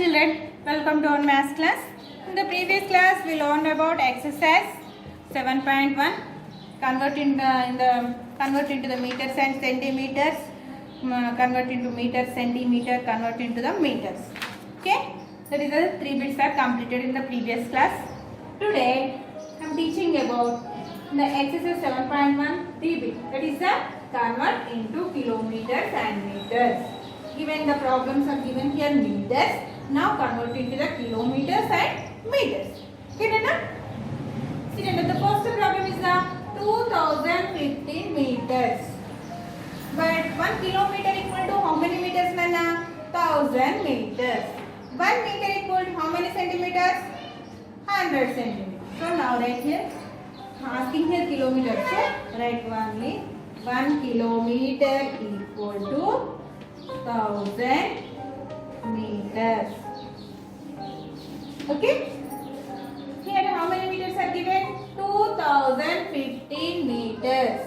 children, welcome to our maths class. In the previous class, we learned about exercise 7.1, convert into the meters and centimeters, convert into meters, centimeter, convert into the meters. Okay, that is the 3 bits are completed in the previous class. Today, I am teaching about the exercise 7.1 3 bit. That is the convert into kilometers and meters. Given the problems are given here meters. Now convert into the kilometers and meters. Okay, now? See, the first problem is the 2015 meters. But 1 kilometer equal to how many meters, Nana? 1000 meters. 1 meter equal to how many centimeters? 100 centimeters. So now right here, asking here kilometers. So write only 1 kilometer equal to 1000 meters. Okay. Here how many meters are given? 2015 meters.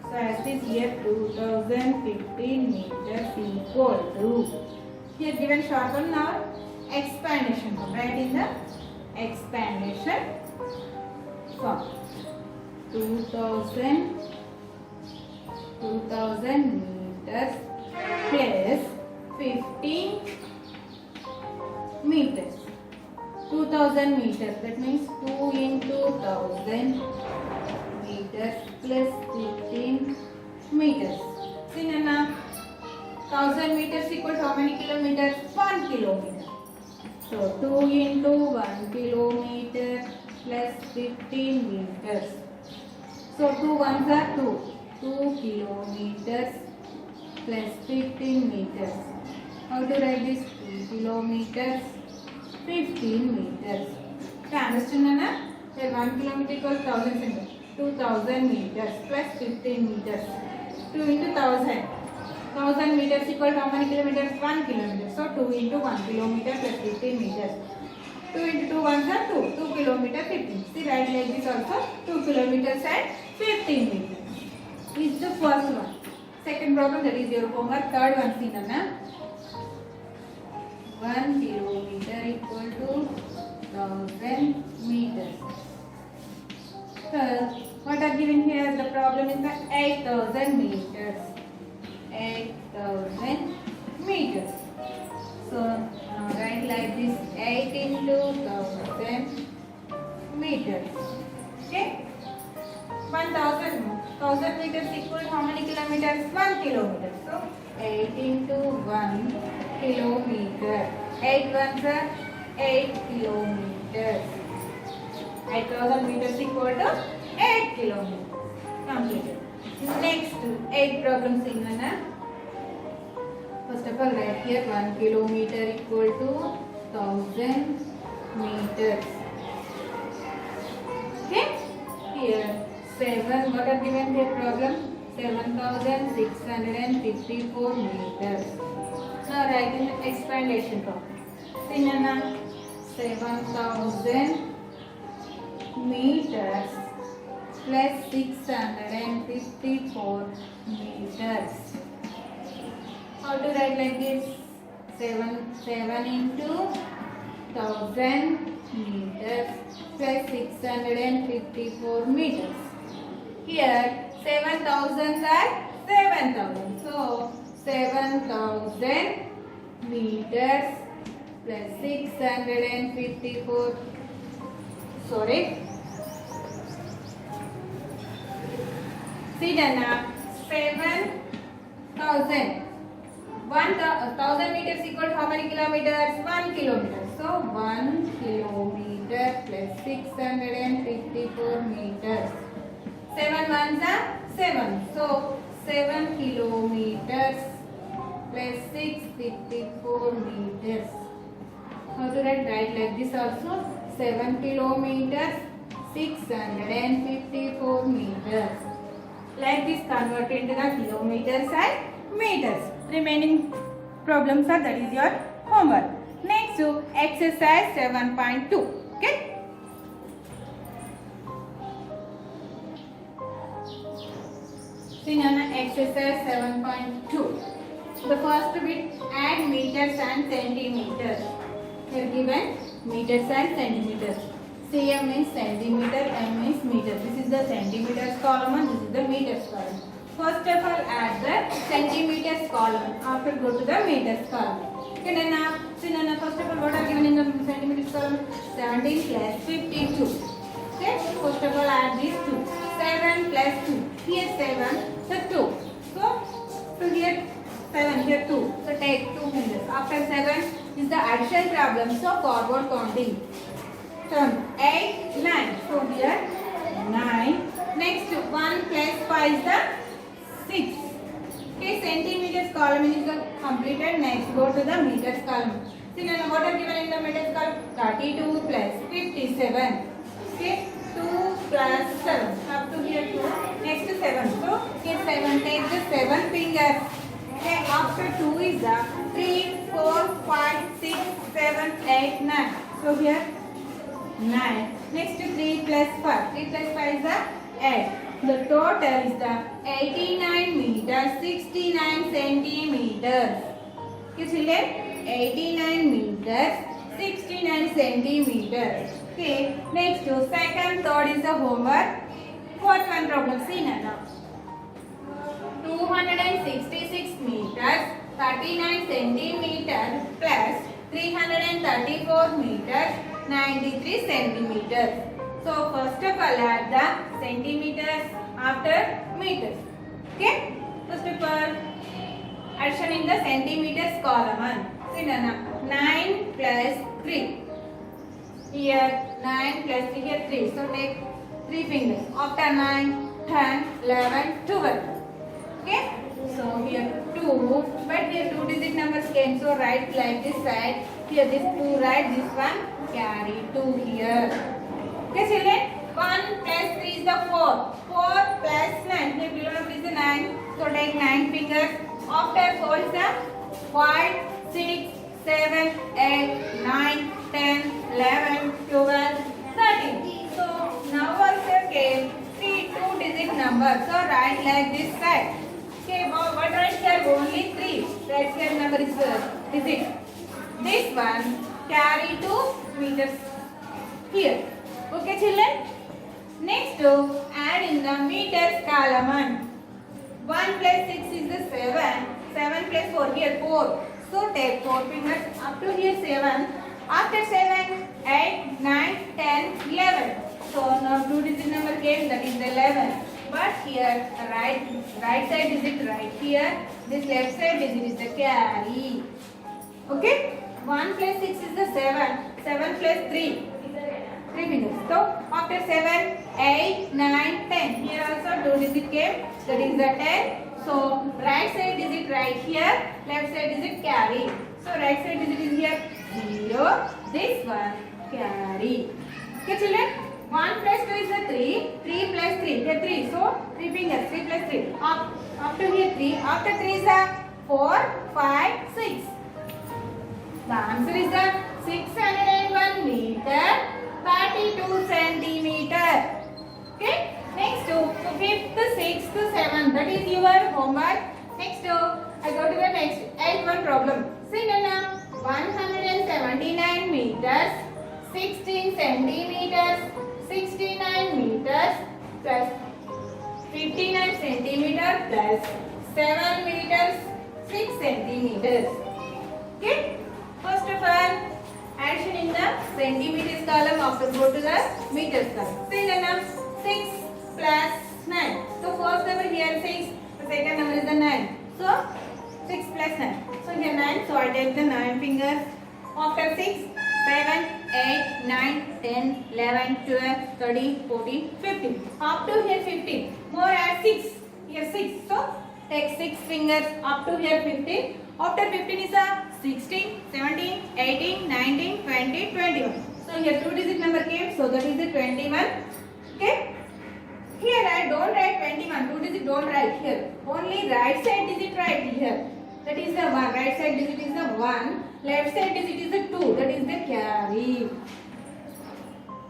So as this here 2015 meters equal to. Here given short one now explanation form. Write in the explanation form. 2000 meters plus 15 meters. 2000 meters, that means 2 into 1000 meters plus 15 meters. See Nana, 1000 meters equal to how many kilometers? 1 kilometer. So 2 into 1 kilometer plus 15 meters. So 2 ones are 2. 2 kilometers plus 15 meters. How to write this? 2 kilometers, 15 meters. Okay, understand Nana? Here 1 kilometer equals 1000 centimeters. 2000 meters plus 15 meters. 2 into 1000. 1000 meters equal to how many kilometers? 1 kilometer. So 2 into 1 kilometer plus 15 meters. 2 into 2 ones are 2. 2 kilometer 15. See, write like this also. 2 kilometers and 15 meters. This is the first one. Second problem, that is your homework. Third one, see Nana. 1 kilometer equal to 1000 meters. So, what are given here? The problem is the 8000 meters. 8000 meters. So, now write like this 8 into 1000 meters. Okay? 1000 meters equal to how many kilometers? 1 kilometer. So 8 into 1 kilometer. 8 ones are 8 kilometers. 8000 meters equal to 8 kilometers. Completed. Next 8 problems in Nana. First of all, write here 1 kilometer equal to 1000 meters. Okay? Here 7, what are given here problem? 7654 meters. Now write in the explanation form. See Nana, 7000 meters plus 654 meters. How to write like this? 7 into 1000 meters plus 654 meters. Here 7000 are 7000. So 7000 meters plus 654. Sorry. See Dana, 7000. 1000 meters equal to how many kilometers? 1 kilometer. So 1 kilometer plus 654 meters. 7 ones are 7. So 7 kilometers plus 654 meters. How to write? Write like this also. 7 kilometers, 654 meters. Like this, convert into the kilometers and meters. Remaining problems are, that is your homework. Next to exercise 7.2. Okay. See Nana, exercise 7.2. The first bit, add meters and centimeters. given meters and centimeters. cm means centimeter, m means meter. This is the centimeters column and this is the meters column. First of all, add the centimeters column. After go to the meters column. Okay, Nana. See, Nana. First of all, what are given in the centimeters column? 17 plus 52. Okay. First of all, add these two. 7 plus 2. Here 7, so 2. So here 7, here 2. So take 2 meters. After 7 is the addition problem. So forward counting. 7, 8, 9. So here 9. Next 1 plus 5 is the 6. Okay, centimeters column is completed. Next go to the meters column. See now what are given in the meters column? 32 plus 57. Okay, 2 plus 7. Up to here 2. Next 7. So here 7. Take the 7 fingers. Okay, after 2 is the 3, 4, 5, 6, 7, 8, 9. So here 9. Next 3 plus 5. 3 plus 5 is the 8. The total is the 89 meters, 69 centimeters. Okay, children, 89 meters, 69 centimeters. Okay, next to second, third is the homework. Fourth one problem, see now. 266 meters, 39 centimeters plus 334 meters, 93 centimeters. So first of all, add the centimeters after meters. Okay? First of all, addition in the centimeters column. See now, 9 plus 3. Here 9 plus 3, here 3. So take 3 fingers. After 9, 10, 11, 12. Okay? So here 2. But here 2 digit numbers came. So write like this side. Here this 2 write, this one carry 2 here. Okay, children, 1 plus 3 is the 4. 4 plus 9. Here below number is the 9. So take 9 fingers. After 4 is the 5, 6, 7, 8, 9, 10, 11, 12, 13. So now also came 3 2-digit numbers. So write like this side. Okay, what write here? Only 3. Right here number is digit. This one carry 2 meters here. Okay, children. Next to add in the meters column. 1 plus 6 is the 7. 7 plus 4 here 4. So take 4 fingers up to here 7. After 7, 8, 9, 10, 11. So now 2 digit number came, that is 11. But here right side digit right here. This left side digit is the carry. Okay. 1 plus 6 is the 7. 7 plus 3. 3 fingers. So after 7, 8, 9, 10. Here also 2 digit came. That is the 10. So right side digit right here. Left side digit carry. So right side digit is here 0. This one carry. Okay, children. 1 plus 2 is the 3. 3 plus 3. Here 3. So 3 fingers. 3 plus 3. Up to here 3. After 3 is the 4, 5, 6. The answer is the 601 meter, 32 centimeter. Okay. Next to 5th, 6th, 7th. That is your homework. Next to I go to the next 8th one problem. See now 179 meters, 16 centimeters, 69 meters plus 59 centimeters plus 7 meters, 6 centimeters. Okay. First of all, addition in the centimeters column. After go to the meters column. See now 6 plus 9. So first number here 6. The second number is the 9. So 6 plus 9. So here 9. So I take the 9 fingers. After 6, 7, 8, 9, 10, 11, 12, 13, 14, 15. Up to here 15. More add 6. Here 6. So take 6 fingers up to here 15. After 15 is a 16, 17, 18, 19, 20, 21. So here 2 digit number came. So that is the 21. Okay. Here I don't write 21. 2 digit don't write here. Only right side digit write here. That is the 1. Right side digit is the 1. Left side digit is the 2. That is the carry.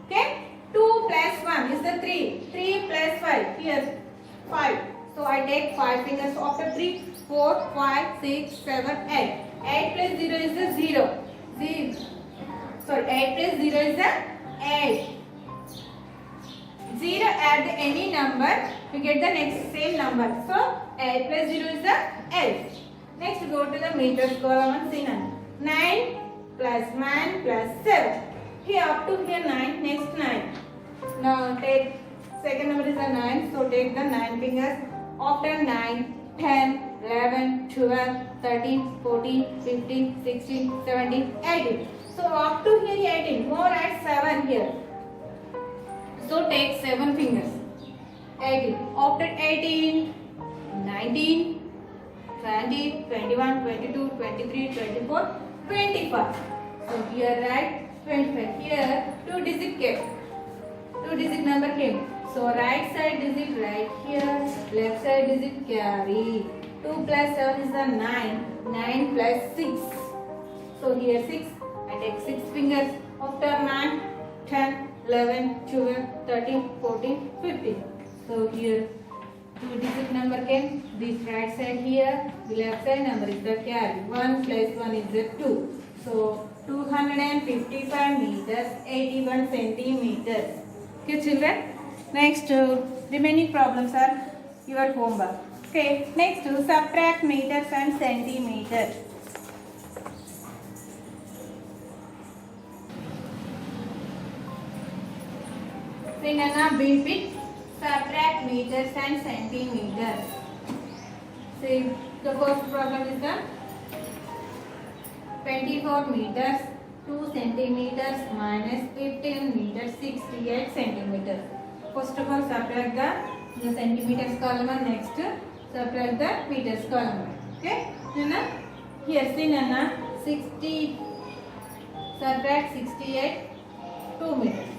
Okay. 2 plus 1 is the 3. 3 plus 5. Here 5. So I take 5 fingers. After 3, 4, 5, 6, 7, 8. 8 plus 0 is the 0. 8 plus 0 is the 8. 0 add any number, we get the next same number. So 8 plus 0 is the 8. Next go to the meters column and see 9 plus 9 plus 7. Here up to here 9, next 9. Now take second number is the 9, so take the 9 fingers. After 9, 10, 11, 12, 13, 14, 15, 16, 17, 18. So up to here 18. More add 7 here. So take 7 fingers. 18. After 18, 19, 20, 21, 22, 23, 24, 25. So here write 25. Here 2 digit came. 2 digit number came. So right side digit right here, left side digit carry. 2 plus 7 is the 9. 9 plus 6. So here 6. I take 6 fingers. After 9, 10, 11, 12, 13, 14, 15. So here 2 digit number came. This right side here, the left side number is the carry. 1 plus 1 is the 2. So 255 meters, 81 centimeters. Okay children. Next remaining problems are your homework. Okay. Next subtract meters and centimeters. See Nana, beat it. Subtract meters and centimeters. See the first problem is the 24 meters 2 centimeters minus 15 meters 68 centimeters. First of all subtract the centimeters column and next subtract the meters column. Okay Nana, here see Nana, 60 subtract 68 2 meters.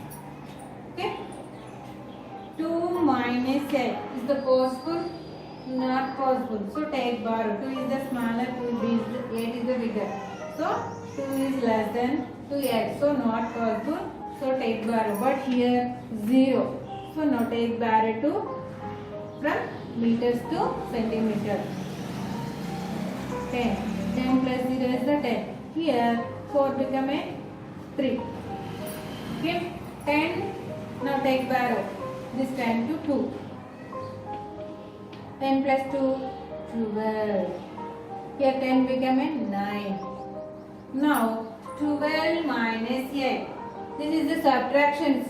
Okay, 2 minus 8 is the possible? Not possible. So take borrow. 2 is the smaller, 8 is the bigger. So 2 is less than 2 8. So not possible. So take borrow. But here 0. So now take borrow to from meters to centimeters. 10. 10 plus 0 is the 10. Here 4 become a 3. Okay. 10. Now take borrow. This time to 2. 10 plus 2, 12. Here 10 become a 9. Now 12 minus 8. This is the subtractions.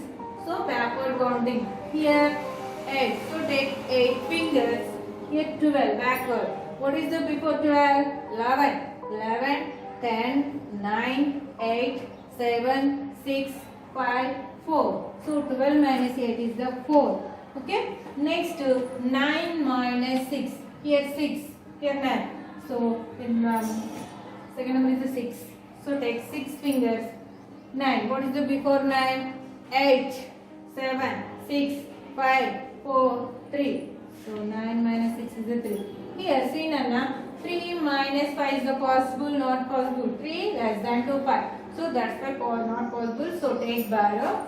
So backward counting. Here 8. So take 8 fingers. Here 12 backward. What is the before 12? 11. 11, 10, 9, 8, 7, 6, 5, 4. So 12 minus 8 is the 4. Okay. Next 9 minus 6. Here 6. Here 9. So in second number is the 6. So take 6 fingers. 9. What is the before 9? 8, 7, 6, 5, 4, 3. So 9 minus 6 is the 3. Here see Nana, 3 minus 5 is the possible, not possible. 3 less than 2, 5. So that's why not possible. So take borrow.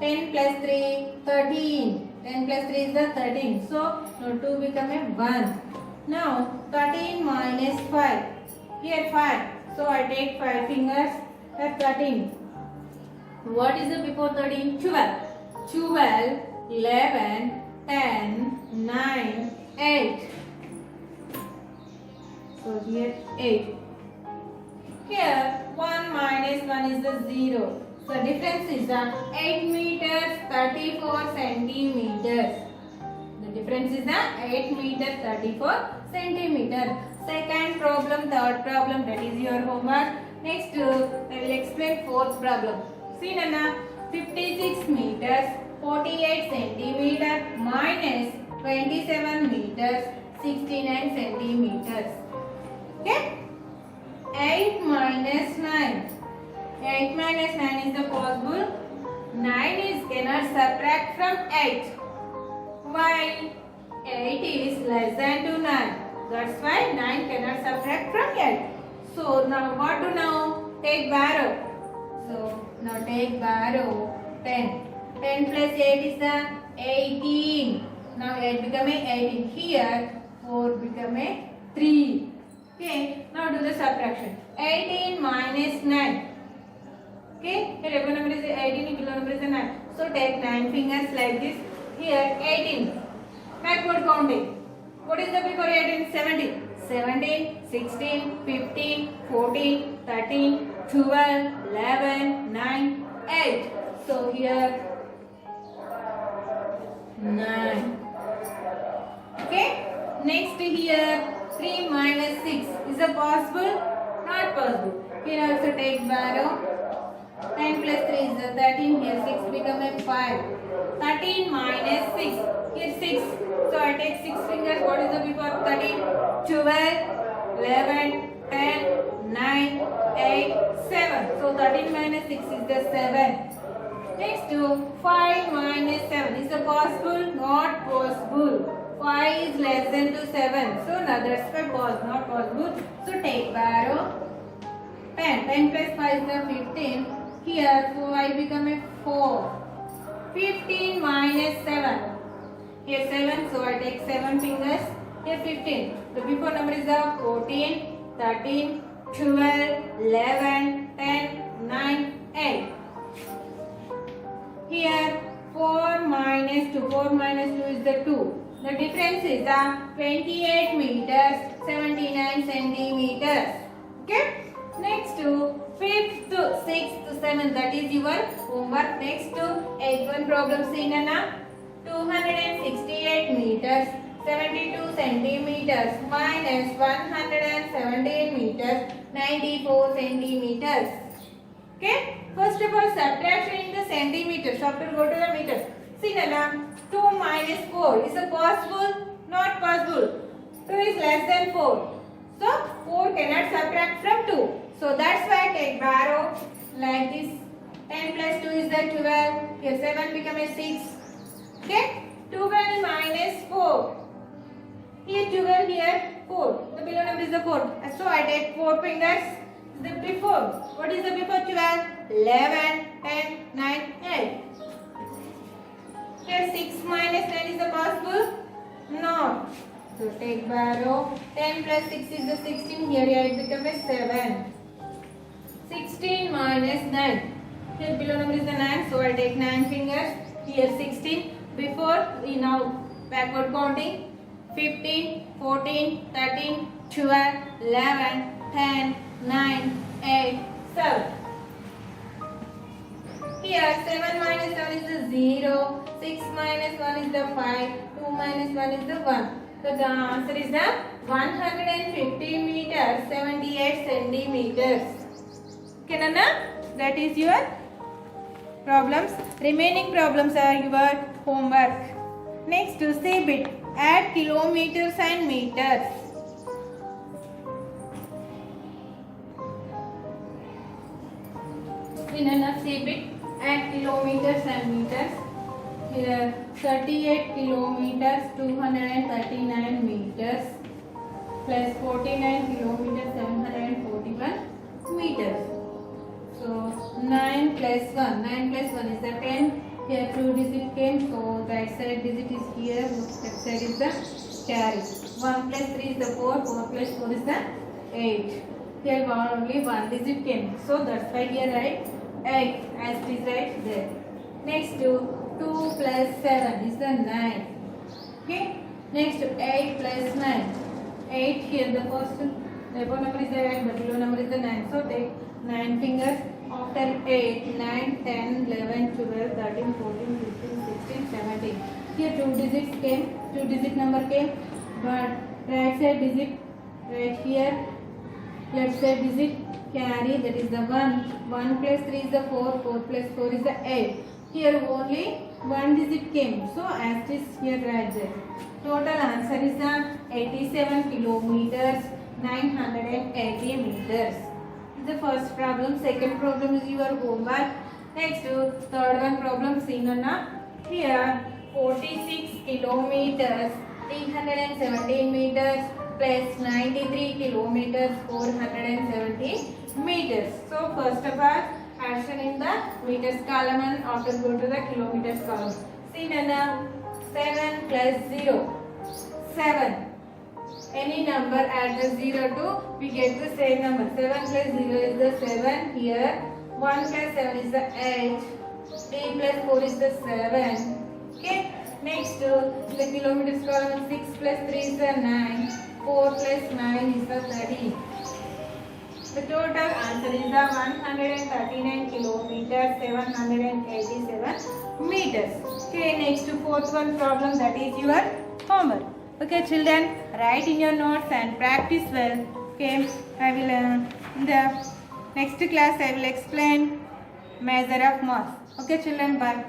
10 plus 3, 13. 10 plus 3 is the 13. So now 2 become a 1. Now 13 minus 5. Here 5. So I take 5 fingers. That's 13. What is the before 13? 12. 12, 11, 10, 9, 8. So here 8. Here 1 minus 1 is the 0. So difference is the 8 meters 34 centimeters. The difference is the 8 meters 34 centimeters. Second problem, third problem, that is your homework. Next I will explain fourth problem. See Nana, 56 meters 48 centimeters minus 27 meters 69 centimeters. Okay? 8 minus 9. 8 minus 9 is the possible. 9 is cannot subtract from 8. Why? 8 is less than to 9. That's why 9 cannot subtract from 8. So now what to now? Take borrow. So now take borrow 10. 10 plus 8 is the 18. Now 8 become a 18. Here 4 become a 3. Okay. Now do the subtraction. 18 minus 9. Okay, here above number is 18, below number is 9. So take 9 fingers like this. Here 18. Backward counting. What is the before 18? 17. 17, 16, 15, 14, 13, 12, 11, 9, 8. So here 9. Okay. Next here 3 minus 6. Is it possible? Not possible. Here also take barrow. 10 plus 3 is 13. Here 6 become a 5. 13 minus 6. Here 6. So I take 6 fingers. What is the before 13? 12, 11, 10, 9, 8, 7. So 13 minus 6 is the 7. Next to 5 minus 7. Is it possible? Not possible. 5 is less than to 7. So now that's why not possible. So take barrow. 10. 10 plus 5 is the 15. Here 5 become a 4. 15 minus 7. Here 7. So I take 7 fingers. Here 15. The before number is the 14, 13, 12, 11, 10, 9, 8. Here 4 minus 2. 4 minus 2 is the 2. The difference is the 28 meters, 79 centimeters. Okay. Next to 5th, 6th, 7th. That is your homework. Next to 8th one problem seen na 268 meters, 72 centimeters minus 117 meters, 94 centimeters. Okay. First of all, subtraction in the centimeters. After go to the meters. See na 2 minus 4. Is it possible? Not possible. 2 is less than 4. So 4 cannot subtract from 2. So that's why I take barrow like this. 10 plus 2 is the 12. Here 7 become a 6. Okay. 12 minus 4. Here 12, here 4. The below number is the 4. So I take 4 fingers. The before. What is the before 12? 11, 10, 9, 8. Here 6 minus 9 is the possible? No. So take barrow. 10 plus 6 is the 16. Here it becomes a 7. 16 minus 9. Here below number is the 9. So I take 9 fingers. Here 16. Before we now backward counting. 15, 14, 13, 12, 11, 10, 9, 8, 7. Here 7 minus 7 is the 0. 6 minus 1 is the 5. 2 minus 1 is the 1. So the answer is the 150 meters, 78 centimeters. Okay, Nana? That is your problems. Remaining problems are your homework. Next to C bit. Add kilometers and meters. In another C bit. Add kilometers and meters. Here 38 kilometers, 239 meters plus 49 kilometers, 741 meters. So 9 plus 1. 9 plus 1 is the 10. Here 2 digit came. So right side digit is here. Left side is the carry. 1 plus 3 is the 4. 4 plus 4 is the 8. Here only 1 digit came. So that's why here write 8 as it is right there. Next to 2 plus 7 is the 9. Okay. Next to 8 plus 9. 8 here the first. The above number is the 8, but below number is the 9. So take 9 fingers. After 8, 9, 10, 11, 12, 13, 14, 15, 16, 17. Here 2 digits came. 2 digit number came. But right side digit right here. Left side digit carry, that is the 1. 1 plus 3 is the 4. 4 plus 4 is the 8. Here only 1 digit came. So as it is here right there. Total answer is the 87 kilometers, 980 meters. This is the first problem. Second problem is your homework. Next third one problem seen on here 46 kilometers, 317 meters plus 93 kilometers, 470 meters. So first of all, addition in the meters column and after go to the kilometers column. See Nana, 7 plus 0, 7. any number add the 0 to, we get the same number. 7 plus 0 is the 7 here. 1 plus 7 is the 8. 3 plus 4 is the 7. Okay. Next, the kilometers column, 6 plus 3 is the 9. 4 plus 9 is the 13. The total answer is the 139 kilometers, 787 meters. Okay, next fourth one problem, that is your homework. Okay, children, write in your notes and practice well. Okay, I will in the next class I will explain measure of mass. Okay, children, bye.